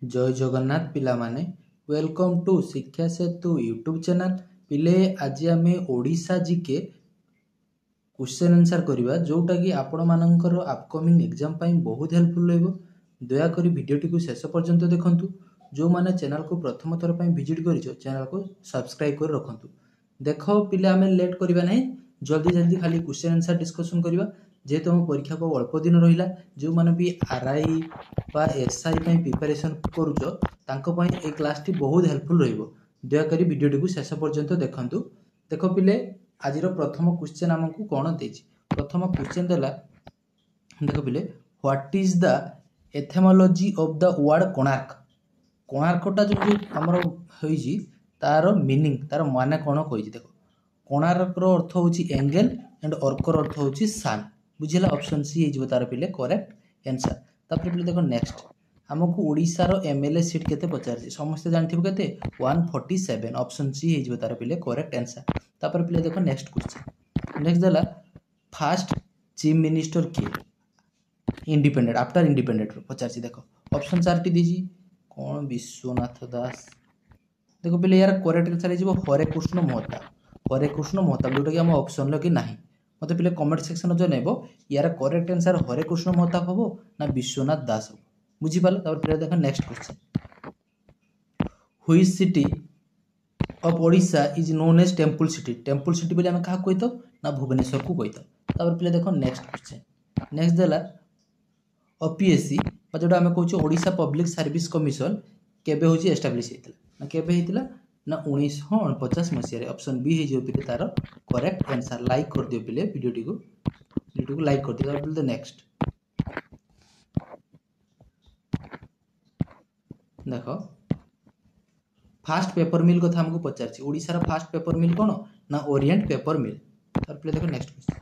जय जगन्नाथ पिला माने वेलकम टू शिक्षा सेतु यूट्यूब चैनल। पिले आज आम ओडिशा जीके क्वेश्चन आंसर करवा जोटा कि आपण मानकर अपकमिंग एग्जाम बहुत हेल्पफुल रहिबो। दयाकोरी वीडियोटी को शेष पर्यंत देखंतु। जो माने चैनल को प्रथम थर पर विजिट करिछो चैनल को सब्सक्राइब कर रखंतु। देखो पिले आम लेट करवा नहीं, जल्दी जल्दी खाली क्वेश्चन आंसर डिस्कशन करवा। जेहेतु हम परीक्षा को अल्प दिन रहा, जो मैंने भी आरआई बा एसआई प्रिपरेशन करुच ए क्लास टी बहुत हेल्पफुल रहिबो। दयाकोरी वीडियोटी को शेष पर्यंत देखंतु। देखो पिले आज प्रथम क्वेश्चन आमको कौन देछि। प्रथम क्वेश्चन देला, देखो पिले what is the etymology of the word Konark. कोणार्कटा जो हमर होइछि तार मीनिंग तार माने कौन कहि। देखो कोणार्क रो अर्थ होछि एंगल एंड अर्क रो अर्थ होछि सन। बुझिला ऑप्शन सी हे तार पिले करेक्ट आंसर। तापर पिले देखो नेक्स्ट हमको ओडिसा रो एमएलए सीट केते पचारछि। समस्त जानथिबो केते 147। ऑप्शन सी हे तार पिले करेक्ट आंसर। तापर पिले देखो नेक्स्ट क्वेश्चन। नेक्स्ट देला फर्स्ट चीफ मिनिस्टर किए इंडिपेंडेंट आफ्टर इंडिपेंडेंट पचारछि। देखो ऑप्शन 4 टी दीजी कौन विश्वनाथ दास। देखो पिले यार करेक्ट आंसर हे हरे कृष्ण महताब। हरे कृष्ण महताब जोटा कि हम ऑप्शन लगे नाही। मत पिले कमेंट सेक्शन जनेबो यार करेक्ट आंसर हरे कृष्ण महताब हबो ना विश्वनाथ दास हबो। बुझी पाले। तापर पिले देखो next question. Which city of Odisha is known as temple city. Temple city बोली हम कहा कहितो ना भुवनेश्वर को कहितो। तापर पिले देखो नेक्स्ट क्वेश्चन। नेक्स्ट देला ओपीएससी बा जोटा हम कहूछ ओडिशा पब्लिक सर्विस कमिशन केबे होची एस्टैब्लिश हेतिला ना केबे हेतिला ना 1949 मसीह रे। ऑप्शन बी हे जो पिले तार करेक्ट आंसर। लाइक कर दियो पिले वीडियोटी को लाइक कर दियो। पिले नेक्स्ट देखो फास्ट पेपर मिल कथा हमको पचारछि। ओडिसा रा फास्ट पेपर मिल कोन ना ओरिएंट पेपर मिल। तार पिले देखो नेक्स्ट क्वेश्चन।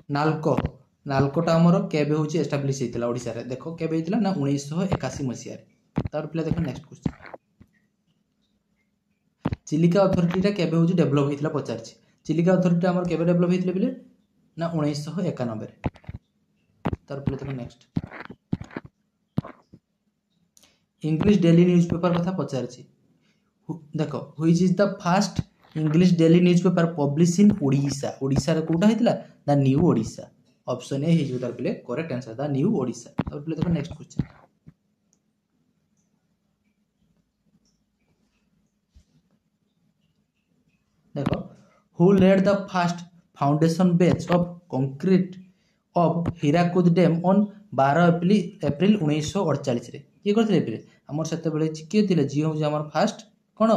नालको नालकोटा हमर केबे होची एस्टैब्लिश हेतिला ओडिसा रे। देखो केबे हेतिला ना 1981 मसीह रे। तार पिले देखो नेक्स्ट क्वेश्चन। चिलिका अथॉरिटी केबे होची डेवलप हेतिला पचारछि। चिलिका अथॉरिटी हमर केबे डेवलप हेतिले बिले ना 1991 रे। तार पिले देखो नेक्स्ट इंग्लिश डेली न्यूज़पेपर कथा पचारछि। देखो which is the first English daily newspaper publish in Odisha. Odisha रे कोटा हेतिला the new Odisha. Option A हे जो तार पिले correct answer the new Odisha. तार पिले देखो नेक्स्ट क्वेश्चन। देखो who laid the first foundation batch of concrete of Hirakud dam on 12 April 1948 रे। ये करथिले पिले हमर सेते बेले किए थिले जी हो हमर फर्स्ट कोन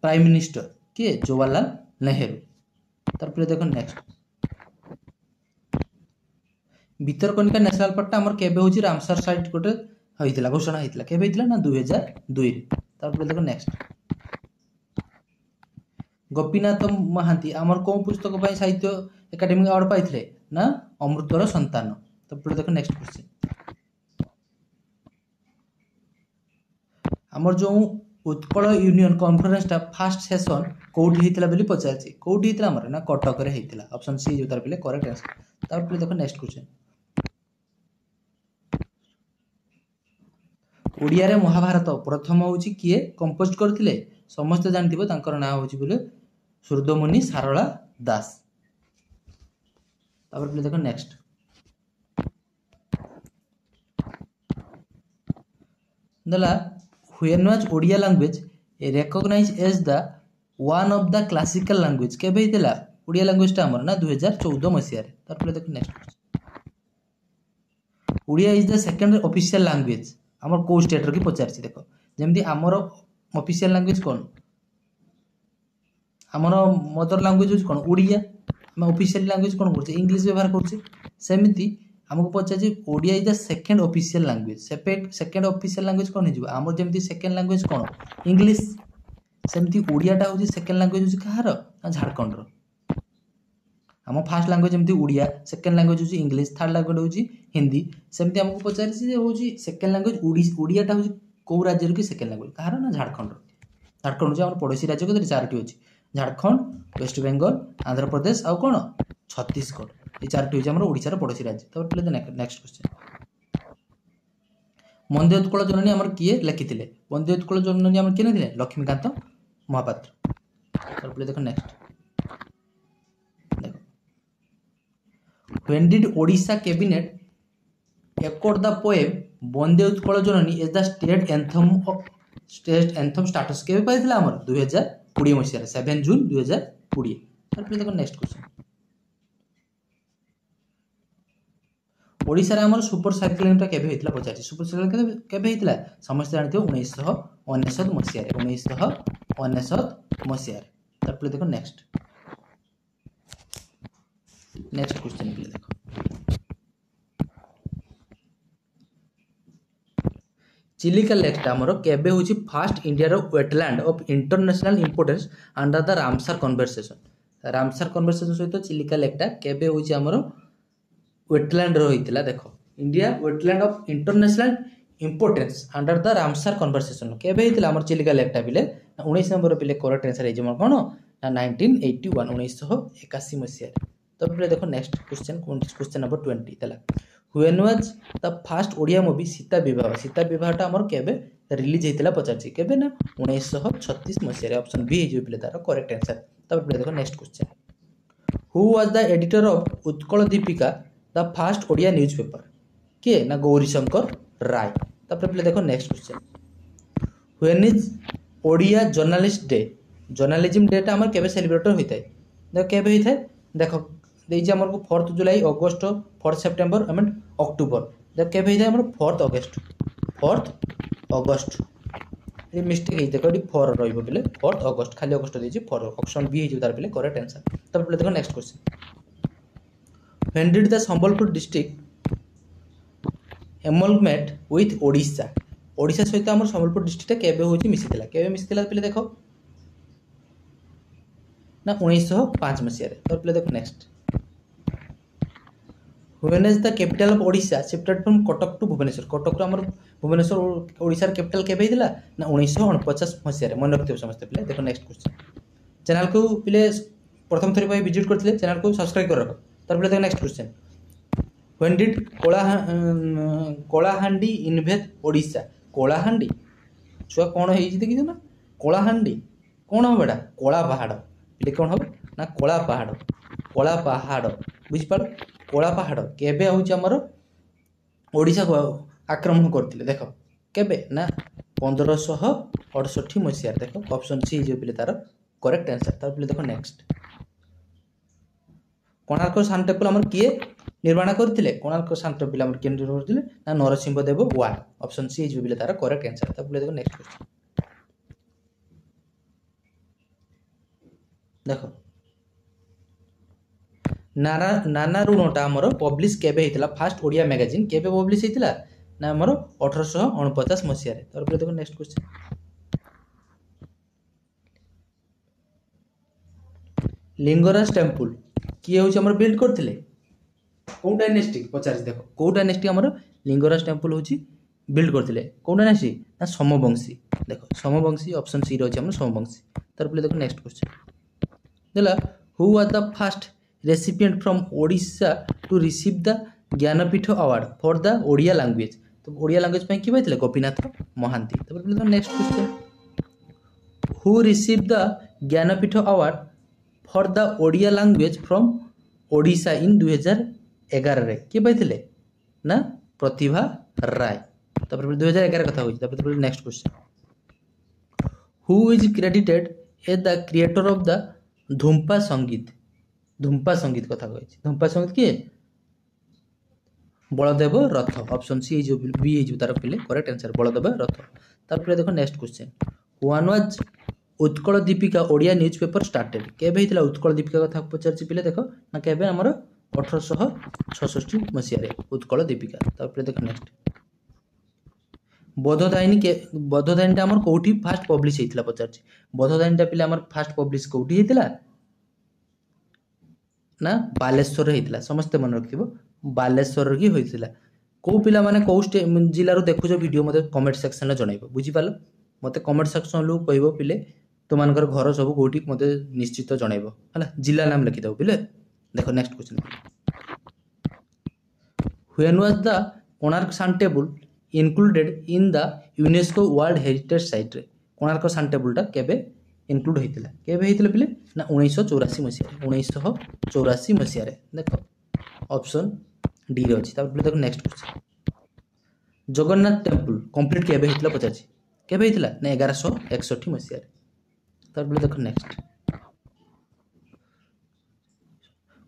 प्राइम मिनिस्टर के जवाहरलाल नेहरू। तार पिले देखो नेक्स्ट भितरकनिका नेशनल पार्क हमर केबे होची रामसर साइट कोटे होइतिला घोषणा होइतिला केबे होइतिला ना 2002 रे। तार पिले देखो नेक्स्ट गोपीनाथ महांती आमर कौन पुस्तक पाई साहित्य एकेडमी अवार्ड पाइथिले ना अमृतर संतान। तो पिले देखो नेक्स्ट क्वेश्चन। हमर जो उत्कल यूनियन कॉन्फ्रेंस टा फर्स्ट सेशन कोठी हेतिला बेली पचारछि। कोठी हेतिला हमर ना कटक रे हेतिला। ऑप्शन सी जो तार पिले करेक्ट आंसर। तार पिले देखो नेक्स्ट क्वेश्चन। ओडिया रे महाभारत प्रथम होची किए कंपोज करथिले। समस्त जानथिबो तांकर नाम होची बोले सूर्यमुनि सारला दास। तापर पिले देखो नेक्स्ट दला when was Odia language recognised as the one of the classical language केबे हितला ओडिया लैंग्वेज ता हमर ना 2014 मसिया रे। तापर पिले देखो next Odia is the second official language हमर को स्टेट रो की पचारछि। देखो जेमति हमर ऑफिशियल लैंग्वेज कोन हमर मदर लैंग्वेज होछ कोन ओडिया। हम ऑफिशियल लैंग्वेज कोन करछे इंग्लिश व्यवहार करछे। सेमिति हमको पचारछि Odia is the second official language. Second official language कोन हिजबो हमर जेमति सेकंड लैंग्वेज कोन इंग्लिश। सेमिति ओडियाटा होछि सेकंड लैंग्वेज होछि कहार ना झारखंड रो। हम फर्स्ट लैंग्वेज जेमति ओडिया सेकंड लैंग्वेज होछि इंग्लिश थर्ड लैंग्वेज होछि हिंदी। सेमिति हमको पचारछि जे होछि सेकंड लैंग्वेज ओडियाटा होछि को राज्य रो की सेकंड लैंग्वेज कहार ना झारखंड रो। झारखंड होछि हमर पड़ोसी राज्य को चारटी होछि झारखंड वेस्ट बेंगल आंध्र प्रदेश आ कोन छत्तीसगढ़। ये चारटी होछि हमर ओडिसा रो पड़ोसी राज्य। तो पिले नेक्स्ट क्वेश्चन। ବନ୍ଦେ ଉତ୍କଳ ଜନନୀ ଆମର କିଏ ଲେଖିଥିଲେ? ବନ୍ଦେ ଉତ୍କଳ ଜନନୀ ଆମର କିଏ ନେଇଥିଲେ? ଲକ୍ଷ୍ମୀକାନ୍ତ ମହାପାତ୍ର। ତାପରେ ଦେଖ ନେକ୍ସଟ ଦେଖ When did Odisha cabinet accord the poem Vande Utkal Janani as the state anthem status? କେବେ ପାଇଥିଲା ଆମର 2020 ମସିହାରେ 7 ଜୁନ୍ 2020। ତାପରେ ଦେଖ ନେକ୍ସଟ କ୍ୱେଶ୍ଚନ ओडिशा रे हमर सुपर साइक्लोन केबे हेतला पचारछि सुपर साइक्लोन केबे हेतला समस्त जानथियो 1999 मसिया रे 1999 मसिया रे तापर देखो नेक्स्ट क्वेश्चन पे देखो चिलिका लेक हमर केबे होछि फर्स्ट इंडिया रो wetland of international importance under the Ramsar conversation सहित चिलिका लेकटा केबे होछि हमर वेटलैंड रहितला देखो India wetland of international importance under the Ramsar conversation केबे हेतला हमर चिलिका लेकटा बिले 19 नंबर बिले करेक्ट आंसर हे जमर कोन ना 1981 1981 मसिया तो बिले देखो नेक्स्ट क्वेश्चन नंबर 20 तला when was the first Odia movie Sita विवाहटा हमर केबे रिलीज हेतला पचारछि केबे ना 1936 मसिया रे ऑप्शन बी हे जो बिले तार करेक्ट आंसर तब बिले देखो next question who was the editor of Utkal Deepika the first Odia newspaper के ना गौरीशंकर राय तापर पे देखो next question when is Odia journalist day journalism day टा हमर केबे सेलिब्रेट होइताय देखो केबे होइताय देखो देइजे हमर को 4 जुलाई अगस्त 4 सितंबर आई मीन अक्टूबर देखो केबे होइताय हमर 4 अगस्त ये मिस्टेक हे देखो 4 रहइबो बेले 4 अगस्त खाली अगस्त देइजे 4 ऑप्शन बी हे जो तार बेले करेक्ट आंसर तापर पे देखो next question When did the Sambalpur district amalgamate with Odisha? Odisha सहित हमर संबलपुर डिस्ट्रिक्ट केबे होछि मिसिथिला पहिले देखो ना 1905 मसिया रे तो पहिले देखो next When is the capital of Odisha shifted from Kotak to Bhubaneswar? Cuttack रो हमर भुवनेश्वर ओडिशा र कैपिटल केबे हितला ना 1949 मसिया रे मन रखियो समस्त पहिले देखो नेक्स्ट क्वेश्चन चैनल को पहिले प्रथम थरी भाई विजिट करथिले चैनल को सब्सक्राइब कर रखो तार पहिले next question when did Kalahandi InvIT Odisha Kalahandi छुआ कोन हेइ देखि ना कोलाहांडी कोन हो बेटा कोला पहाड़ ले कोन हो ना कोला पहाड़ बुझि पाल कोला पहाड़ केबे होछि हमर ओडिशा को आक्रमण करथिले देखो केबे ना 1568 मसिया देखो ऑप्शन सी जो पहिले तार करेक्ट आंसर तार पहिले देखो नेक्स्ट कोणार्क सान टेम्पल हमर किए निर्माण करथिले कोणार्क सान टेम्पल हमर केन निर्माण करथिले ना Narsingh Dev one option C जो बिले तार करेक्ट आंसर तब बोले देखो नेक्स्ट क्वेश्चन देखो नाना ऋणटा हमर पब्लिश केबे हेतला फर्स्ट ओडिया मैगजीन केबे पब्लिश हेतला ना हमर 1849 मसिया रे तब बोले देखो नेक्स्ट क्वेश्चन लिंगराज टेम्पल किए होछि हमर बिल्ड करथिले को डायनेस्टी पचारिस देखो को डायनेस्टी हमर लिंगराज टेम्पल होछि बिल्ड करथिले को डायनेस्टी ना समवंशी देखो समवंशी ऑप्शन सी रहछि हमर समवंशी तार पहिले देखो नेक्स्ट क्वेश्चन देला who was the first recipient from Odisha to receive the Jnanpith award for the Odia language तो ओडिया लैंग्वेज पे किए बैठले गोपीनाथ महांती तार पहिले देखो next question who receive the Jnanpith award for the Odia language from Odisha in 2011 रे के पाइथिले ना प्रतिभा राय तापर 2011 कथा होई तापर next question who is credited as the creator of the Dhumpa Sangeet कथा कहै धूमपा संगीत के बलदेव रथ ऑप्शन सी जो बी जो तार पहिले करेक्ट आंसर बलदेव रथ तापर देखो next question one was Utkal Deepika Odia newspaper started केबे हितला उत्कल दीपिका कथा पचारछि पिले देखो ना केबे हमर 1866 मसिया रे उत्कल दीपिका तापर देखो नेक्स्ट बोधदायिनी हमर कोठी फर्स्ट पब्लिश हेतला पचारछि बोधदायिनी पिले हमर फर्स्ट पब्लिश कोठी हेतला ना बालेश्वर हेतला समस्त मन रखिबो बालेश्वर की होइतला को पिला माने को जिल्ला रो देखुजो वीडियो मते कमेंट सेक्शन रे जणाइबो बुझि पालो मते कमेंट सेक्शन लो कहबो पिले तुमनकर घर सब कोठी मते निश्चित जणाइबो हला जिल्ला नाम लिखि दउ पिले देखो next question when was the Konark sun temple included in the UNESCO world heritage ସାଇଟ୍ରେ କୋଣାର୍କ ସନ୍ ଟେମ୍ପଲଟା କେବେ ଇନକ୍ଲୁଡ୍ ହେଇଥିଲା? କେବେ ହେଇଥିଲା ପିଲେ? ନା 1984 ମସିହାରେ। 1984 ମସିହାରେ। ଦେଖ ଅପସନ୍ ଡିରେ ଅଛି। ତାପରେ ପିଲେ ଦେଖ next question, Jagannath temple complete କେବେ ହେଇଥିଲା ପଚାରିଛି? କେବେ ହେଇଥିଲା? ନା 1161 ମସିହାରେ। ତାପରେ ପିଲେ ଦେଖ ନେକ୍ସଟ,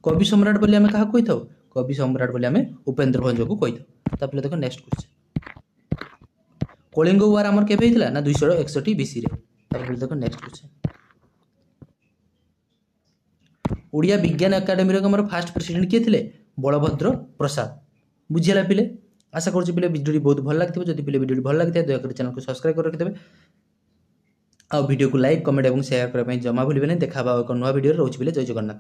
କବି ସମ୍ରାଟ ବୋଲି ଆମେ କାହାକୁ କହିଥାଉ? କବି ସମ୍ରାଟ ବୋଲି ଆମେ ଉପେନ୍ଦ୍ର ଭଞ୍ଜକୁ କହିଥାଉ। ତାପରେ ଦେଖ ନେକ୍ସଟ କ୍ୱେଶ୍ଚନ୍, କଳିଙ୍ଗ ୱାର ଆମର କେବେ ହେଇଥିଲା? ନା 261 BC ରେ। ତାପରେ ଦେଖ ନେକ୍ସଟ କ୍ୱେଶ୍ଚନ୍, ଓଡ଼ିଆ ବିଜ୍ଞାନ ଏକାଡେମୀର ଆମର ଫାଷ୍ଟ ପ୍ରେସିଡେଣ୍ଟ କିଏ ଥିଲେ? ବଳଭଦ୍ର ପ୍ରସାଦ। ବୁଝିହେଲା ପିଲେ? ଆଶା କରୁଛି ପିଲେ ଭିଡ଼ିଓଟି ବହୁତ ଭଲ ଲାଗିଥିବ। ଯଦି ପିଲେ ଭିଡ଼ିଓଟି ଭଲ ଲାଗିଥାଏ ଦୟାକରି ଚ୍ୟାନେଲକୁ ସବସ୍କ୍ରାଇବ କରି ରଖିଦେବେ ଆଉ ଭିଡ଼ିଓକୁ ଲାଇକ୍, କମେଣ୍ଟ ଏବଂ ସେୟାର କରିବା ପାଇଁ ଜମା ଭୁଲିବେ ନାହିଁ। ଦେଖା ହେବା ଏକ ନୂଆ ଭିଡ଼ିଓରେ। ରହୁଛି ପିଲେ, ଜୟ ଜଗନ୍ନାଥ।